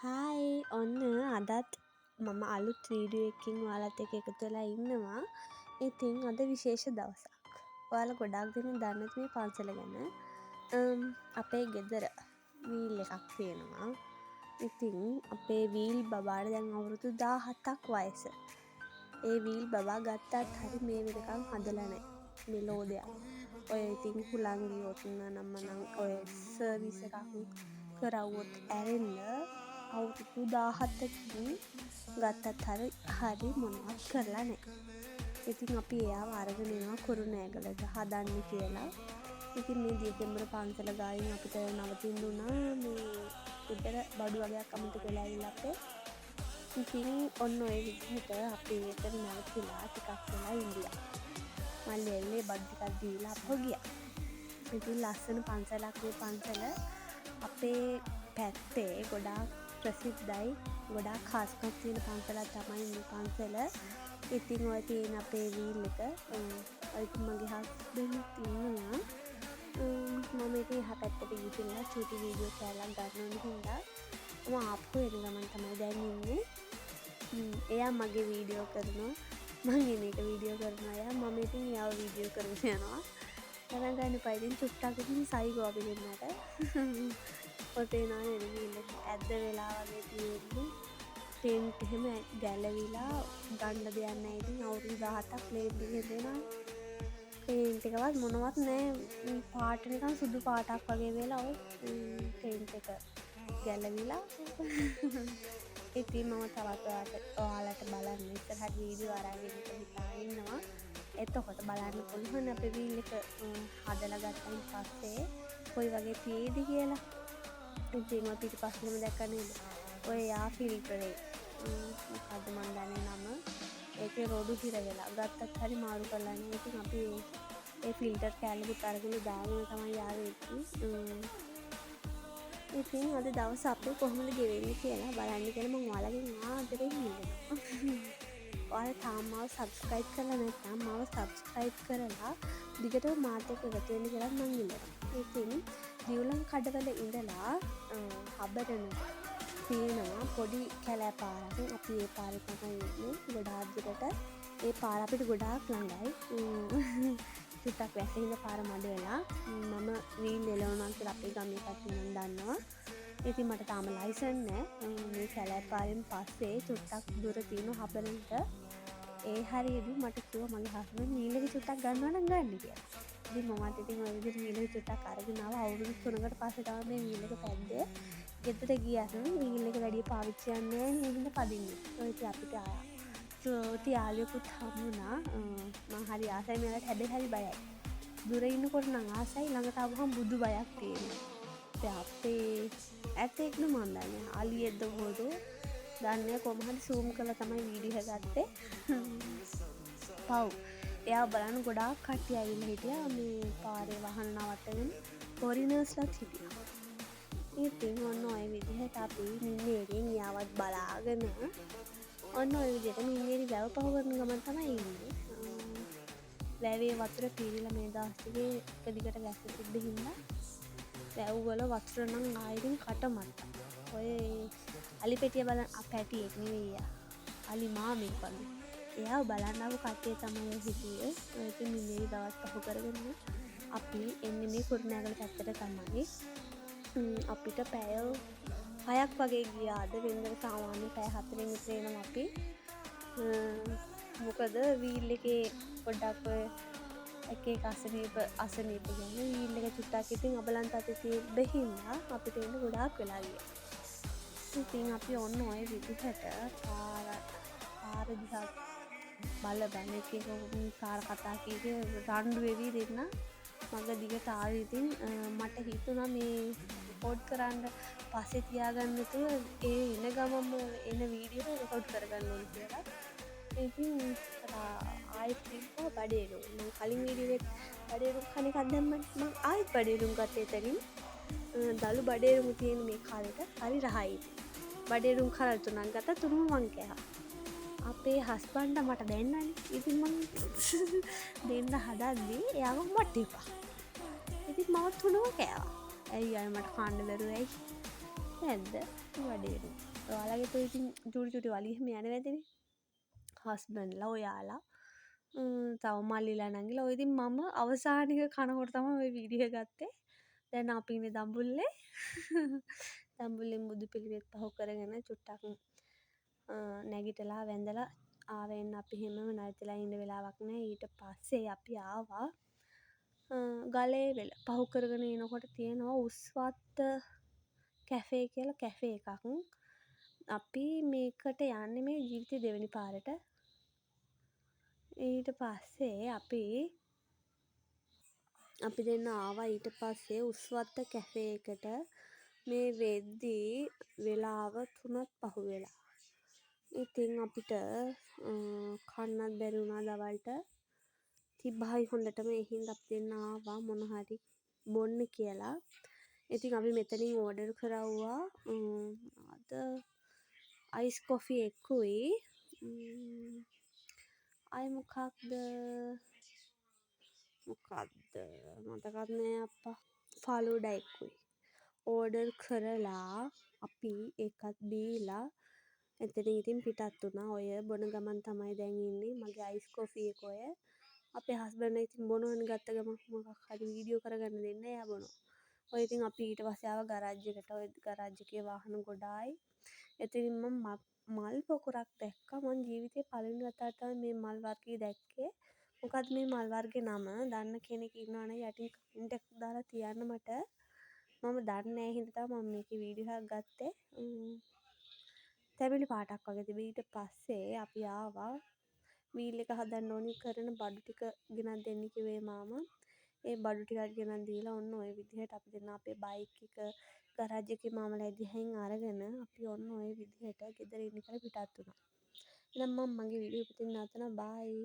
Hi ඔන්න අදත් මම අලුත් වීඩියෝ එකකින් ඔයාලත් එක්ක එකතු වෙලා ඉන්නවා. ඉතින් අද විශේෂ දවසක්. ඔයාලා ගොඩාක් දෙනෙක් දන්නේ නැති මේ පන්සල ගැන. අපේ ගෙදර වීල් එකක් තියෙනවා. ඉතින් අපේ වීල් බබාට දැන් අවුරුදු 17ක් වයස. ඒ වීල් බබා ගත්තත් හරි මේ වෙනකන් හදලා නැහැ. මෙලෝඩයක්. ඔය ඉතින් හුලං ගියොත් නම් ඔය සර්විස් එකක් කරවුවොත් ඇරෙන්න අවුරුදු 17කින් ගත්තත් හරි මොනවත් කරලා නැහැ. ඉතින් අපි එයාව අරගෙන එනවා කුරුණෑගලට හදන්න කියලා. ඉතින් මේ දියසෙම්බර පන්සල ගායින් අපිට නවතින්න උනා මේ ගෙදර බඩු වගේක් අමතක වෙලා ඇවිල්ලා අපේ. ඉතින් ඔන්න ඔය විදිහට අපි එතන නැවතිලා ටිකක් වෙලා ඉඳියා. මල්ලි ඇවිල්ලා බඩු ටිකක් දීලා අපහු ගියා. ඉතින් ලස්සන පන්සලක් මේ පන්සල අපේ පැත්තේ ගොඩාක් ප්‍රසිද්ධයි. ගොඩාක් ખાස්කම් තියෙන පන්සලක් තමයි මේ පන්සල. ඉතින් ඔය තියෙන අපේ වීල් එක ඔය මගේ හස්බන්ඩ් ඉන්නවා. මම ඉතින් එහා පැත්තට ගිහිල්ලා චූටි වීඩියෝ කෑල්ලක් ගන්න ඕන හින්දා මම ආපහු එන ගමන් තමයි දැන් ඉන්නේ. එයා මගේ වීඩියෝ කරනවා. මම එන එක වීඩියෝ කරනවා. මම ඉතින් එයාව වීඩියෝ කරගෙන යනවා. ගණන් ගන්න එපා. ඉතින් චුට්ටක් ඉතින් සයිගෝ අපි දෙන්නට. ඔය පේනවා නේද වීල් එක ඇද්ද වෙලා වගේ තියෙන්නේ. පේන්ට් එහෙම ගැලවිලා ගන්න දෙයක් නැහැ. ඉතින් අවුරුදු 17ක් ප්ලේට් එකේ දෙනවා. පේන්ට් එකවත් මොනවත් නැහැ. පාට නිකන් සුදු පාටක් වගේ වෙලා ඔය පේන්ට් එක ගැලවිලා. ඉතින් මම තවත් ඔයාලට බලන්න ඉස්සරහට වීඩියෝ අරගෙන හිතාගෙන ඉන්නවා. එතකොට බලන්න පුළුවන් අපේ වීල් එක හදලා ගත්තයින් පස්සේ කොයි වගේ තියෙයිද කියලා. ඉතින් මම පිටිපස්සෙම දැක්ක නේද? ඔය යා ෆිල්ටරේ මොකද්ද මන් දන්නේ නම. ඒකේ රොඩු හිර වෙලා ගත්තත් හරි මාරු කරලා නේ. ඉතින් අපි ඒ ෆිල්ටර් කෑල්ලකුත් අරගෙන දාගෙන තමයි ආවේ. ඉතින් අද දවස් අපේ කොහොමද ගෙවෙන්නේ කියලා බලන්න කියලා මම ඔයාලගෙන් ආදරෙන් ඉල්ලනවා. ඔයාලා තාම මාව සබ්ස්ක්‍රයිබ් කරලා නැත්නම් මාව සබ්ස්ක්‍රයිබ් කරලා දිගටම මාත් එක්ක එකතු වෙන්න කියලා මම ඉල්ලනවා. ඉතින් දියුලම් කඩවල ඉඳලා හබරනට තියෙනවා පොඩි කැලෑ පාරක්. අපි ඒ පාරේ තමයි ඉන්නේ. ගොඩාක් දුරට ඒ පාර අපිට ගොඩාක් ළඟයි. ටිකක් වැසින පාර මඩ වෙලා මම වීල් එලවනවා කියලා අපේ ගමේ කට්ටිය නම් දන්නවා. ඉතින් මට තාම ලයිසන් නැහැ. මේ කැලෑ පාරෙන් පස්සේ චුට්ටක් දුර තියෙන හබරනට ඒ හරියදී මට කිව්වා මගේ හස්බන්ඩ් වීල් එක චුට්ටක් ගන්නවා නම් ගන්න කියලා. ඉතින් මමත් ඉතින් ඔය විදිහට වීල් එක චුට්ටක් අරගෙන ආවා. අවුරුදු 3කට පස්සේ තමයි මේ වීල් එක පැද්දේ. ගෙදර ගියාම වීල් එක වැඩි පාවිච්චි යන්නේ නැහැ නේද පදින්නේ. ඔය ඉතින් අපිට යාළුවෙකුත් හම්බුණා. මම හරි ආසයි මෙයාට. හැබැයි හරි බයයි. දුර ඉන්නකොට නම් ආසයි, ළඟට ආවම බුදු බයක් තියෙනවා. ඉතින් අපේ ඇත්තෙක් නෝ මන් දන්නේ අලියෙක්ද කොහොද දන්නේ කොහොම හරි zoom කරලා තමයි වීඩියෝ එක ගත්තේ. පව් එයා බලන්න ගොඩාක් කට්ටිය ඇවිල්ලා හිටියා. මේ පාරේ වාහන නවත්තගෙන ෆොරිනර්ස්ලාත් හිටියා. ඉතින් ඔන්න ඔය විදිහට අපි මිනිහෙකින් යාවත් බලාගෙන ඔන්න ඔය විදිහට මිනිහෙරි වැව පහ කරන ගමන් තමයි ඉන්නේ. වැවේ වතුර පීරිලා මේ දවස් ටිකේ එක දිගට වැස්ස තිබ්බ හින්දා වැව් වල වතුර නම් ආයෙකින් කටමට්ටා. ඔය අලි පෙටිය බලන පැටියෙක් නෙවෙයි අලි මාමෙක් වගේ. එයාව බලන්න ආව කට්ටිය තමයි හිටියේ. ඔය ඉතින් මිනිහෙරි දවස් පහ කරගෙන අපි එන්නේ මේ කුරුණෑගල පැත්තට තමයි. අපිට පැය 6ක් වගේ ගියා. අද වෙනදට සාමාන්‍ය පැය 4න් විතර එනවා අපි. මොකද වීල් එකේ පොඩ්ඩක් ඔය එක අසනීප ගැන වීල් එක චුට්ටක් ඉතින් අබලන් තතේ තිබ්බ හින්දා අපිට එන්න ගොඩාක් වෙලා ගියා. ඉතින් අපි ඔන්න ඔය විදිහට පාර දිහා බලන එකේ කාර කතා කීකේ රණ්ඩු වෙවි දෙන්න මග දිගට ආවේ. ඉතින් මට හිතුණා මේ රෙකෝඩ් කරන්න පස්සේ තියාගන්න තු ඒ එන ගමම එන වීඩියෝ රෙකෝඩ් කරගන්න ඕන කියලා. ඉතින් ආයෙත් තිබ්බා බඩේරුම්. මම කලින් වීඩියෝ එකේ බඩේරුම් කන එකක් දැම්මම මම ආයෙත් බඩේරුම් ගත්තේ එතනින්. දලු බඩේරුම් තියෙන මේ කාලෙට හරි රහයි. බඩේරුම් කරල් 3ක් ගත්තා. තුනම මං කෑවා. අපේ හස්බන්ඩ් මට දෙන්නනේ. ඉතින් මං දෙන්න හදද්දී එයාම මට එපා. ඉතින් මම තුනම කෑවා. ඇයි අය මට කන්න බැරුව ඇයි? නැද්ද? වඩේරුම්. ඔයාලගෙත් ඔය ඉතින් චූටි චූටි වලි එහෙම යනවා ඇතිනේ. හස්බන්ඩ්ලා ඔයාලා තව මල්ලිලා නංගිලා. ඔය ඉතින් මම අවසානික කනකොට තමයි ওই වීඩියෝ ගත්තේ. දැන් අපි ඉන්නේ දඹුල්ලේ. දඹුල්ලෙන් බුදු පිළිවෙත් පහු කරගෙන චුට්ටක් නැගිටලා වැඳලා ආවෙන්න අපි හැමම නැවතිලා ඉන්න වෙලාවක් නෑ. ඊට පස්සේ අපි ආවා ගලේ වෙල පහු කරගෙන එනකොට තියෙනවා උස්වත්ත කැෆේ කියලා කැෆේ එකක්. අපි මේකට යන්නේ මේ ජීවිතේ දෙවෙනි පාරට. ඊට පස්සේ අපි දෙන්න ආවා ඊට පස්සේ උස්වත්ත කැෆේ එකට මේ වෙද්දී වෙලාව 3ත් පහු වෙලා. ඉතින් අපිට කන්නත් බැරි වුණා දවල්ට. තිබ්බහයි හොඳටම ඒ හින්දා අපි දෙන්න ආවා මොන හරි බොන්න කියලා. ඉතින් අපි මෙතනින් ඕඩර් කරවුවා අද අයිස් කොෆි එකකුයි අය මොකක්ද මතකත් නෑ අප්පා ෆලූඩා එකකුයි ඕඩර් කරලා අපි එකත් බීලා එතනින් ඉතින් පිටත් වුණා. ඔය බොන ගමන් තමයි දැන් ඉන්නේ මගේ අයිස් කොෆි එක ඔය. අපේ හස්බන්ඩ් ඉතින් බොනවනේ ගත්ත ගමන් මොකක් හරි වීඩියෝ කරගන්න දෙන්න එයා බොනවා. ඔය ඉතින් අපි ඊට පස්සේ ආව ගරාජ් එකට. ඔය ගරාජ් එකේ වාහන ගොඩායි. එතනින් මම මල් පොකුරක් දැක්කා. මං ජීවිතේ පළවෙනි වතාවට තමයි මේ මල් වර්ගය දැක්කේ. මොකද්ද මේ මල් වර්ගේ නම? දන්න කෙනෙක් ඉන්නවනම් යටින් කමෙන්ට් එකක් දාලා තියන්න මට. මම දන්නේ නැහැ හින්දා තමයි මම මේකේ වීඩියෝ එකක් ගත්තේ. තැඹිලි පාටක් වගේ තිබ්බ. ඊට පස්සේ අපි ආවා වීල් එක හදන්න ඕනි කරන බඩු ටික ගෙනත් දෙන්න කිව්වේ මාමා. ඒ බඩු ටිකක් ගෙනත් දීලා ඔන්න ඔය විදිහට අපි දෙන්න අපේ බයික් එක ගරාජ් එකේ මාමලා ඉදිරියෙන් අරගෙන අපි ඔන්න ඔය විදිහට ගෙදර ඉන්න කියලා පිටත් වුණා. එහෙනම් මම මගේ වීඩියෝ එක මෙතන නවත්තනවා. බයි.